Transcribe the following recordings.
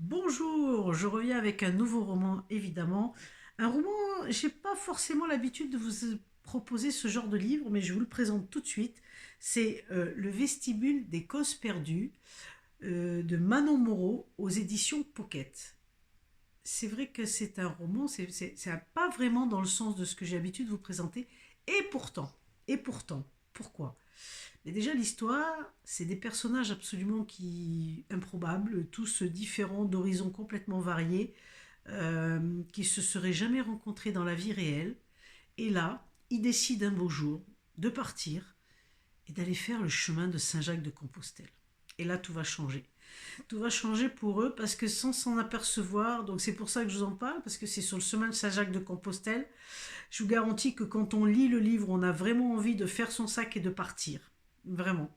Bonjour, je reviens avec un nouveau roman, évidemment. Un roman, j'ai pas forcément l'habitude de vous proposer ce genre de livre, mais je vous le présente tout de suite. C'est Le vestibule des causes perdues de Manon Moreau aux éditions Pocket. C'est vrai que c'est un roman, pas vraiment dans le sens de ce que j'ai l'habitude de vous présenter, et pourtant, pourquoi? Mais déjà, l'histoire, c'est des personnages absolument improbables, tous différents, d'horizons complètement variés, qui se seraient jamais rencontrés dans la vie réelle. Et là, ils décident un beau jour de partir et d'aller faire le chemin de Saint-Jacques-de-Compostelle. Et là, tout va changer. Tout va changer pour eux parce que sans s'en apercevoir, donc c'est pour ça que je vous en parle, parce que c'est sur le chemin de Saint-Jacques-de-Compostelle, je vous garantis que quand on lit le livre, on a vraiment envie de faire son sac et de partir. Vraiment.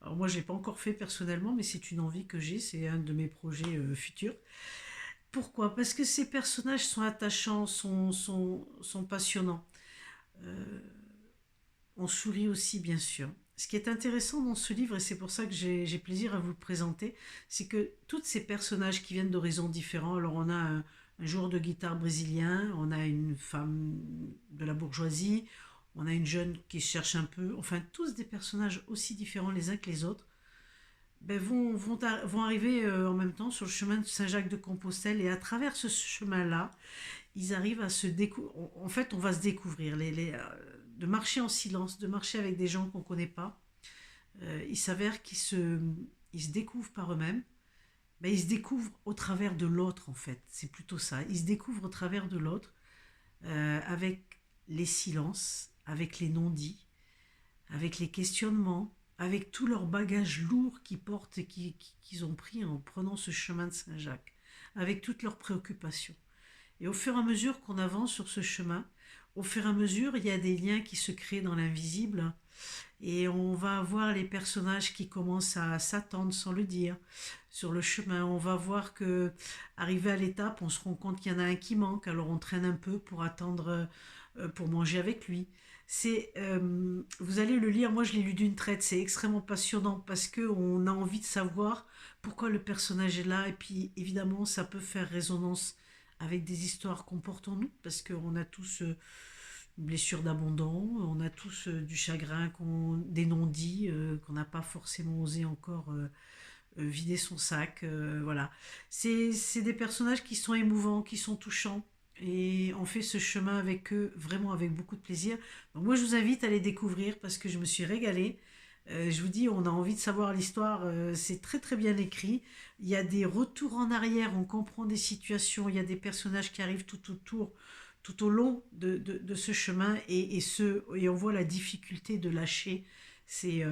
Alors moi, je l'ai pas encore fait personnellement, mais c'est une envie que j'ai, c'est un de mes projets futurs. Pourquoi? Parce que ces personnages sont attachants, sont passionnants. Euh, on sourit aussi, bien sûr. Ce qui est intéressant dans ce livre, et c'est pour ça que j'ai plaisir à vous le présenter, c'est que tous ces personnages qui viennent d'horizons différents, alors on a un joueur de guitare brésilien, on a une femme de la bourgeoisie, on a une jeune qui cherche un peu, enfin tous des personnages aussi différents les uns que les autres, ben, vont arriver en même temps sur le chemin de Saint-Jacques-de-Compostelle, et à travers ce chemin-là, ils arrivent à se découvrir. En fait, on va se découvrir, de marcher en silence, de marcher avec des gens qu'on ne connaît pas. Il s'avère ils se découvrent par eux-mêmes. Ben, ils se découvrent au travers de l'autre, en fait. C'est plutôt ça. Ils se découvrent au travers de l'autre, avec les silences, avec les non-dits, avec les questionnements, avec tout leur bagage lourd qu'ils portent et qu'ils ont pris en prenant ce chemin de Saint-Jacques, avec toutes leurs préoccupations. Et au fur et à mesure qu'on avance sur ce chemin, au fur et à mesure, il y a des liens qui se créent dans l'invisible, et on va voir les personnages qui commencent à s'attendre sans le dire sur le chemin. On va voir que, arrivé à l'étape, on se rend compte qu'il y en a un qui manque, alors on traîne un peu pour attendre, pour manger avec lui. Vous allez le lire, moi je l'ai lu d'une traite, c'est extrêmement passionnant parce que on a envie de savoir pourquoi le personnage est là, et puis évidemment ça peut faire résonance avec des histoires qu'on porte en nous, parce qu'on a tous une blessure d'abandon, on a tous du chagrin, des non-dits, qu'on n'a pas forcément osé encore vider son sac. Voilà. C'est des personnages qui sont émouvants, qui sont touchants. Et on fait ce chemin avec eux vraiment avec beaucoup de plaisir. Donc moi je vous invite à les découvrir parce que je me suis régalée. Je vous dis, on a envie de savoir l'histoire, c'est très très bien écrit. Il y a des retours en arrière, on comprend des situations, il y a des personnages qui arrivent tout au long de ce chemin, et on voit la difficulté de lâcher. C'est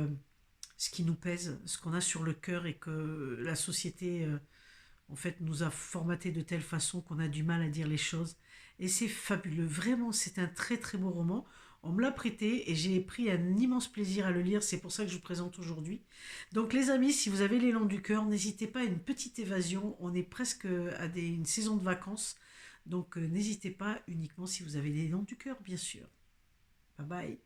ce qui nous pèse, ce qu'on a sur le cœur, et que la société en fait nous a formaté de telle façon qu'on a du mal à dire les choses. Et c'est fabuleux, vraiment, c'est un très très beau roman. On me l'a prêté et j'ai pris un immense plaisir à le lire, c'est pour ça que je vous présente aujourd'hui. Donc les amis, si vous avez l'élan du cœur, n'hésitez pas à une petite évasion, on est presque à une saison de vacances, donc n'hésitez pas, uniquement si vous avez l'élan du cœur, bien sûr. Bye bye.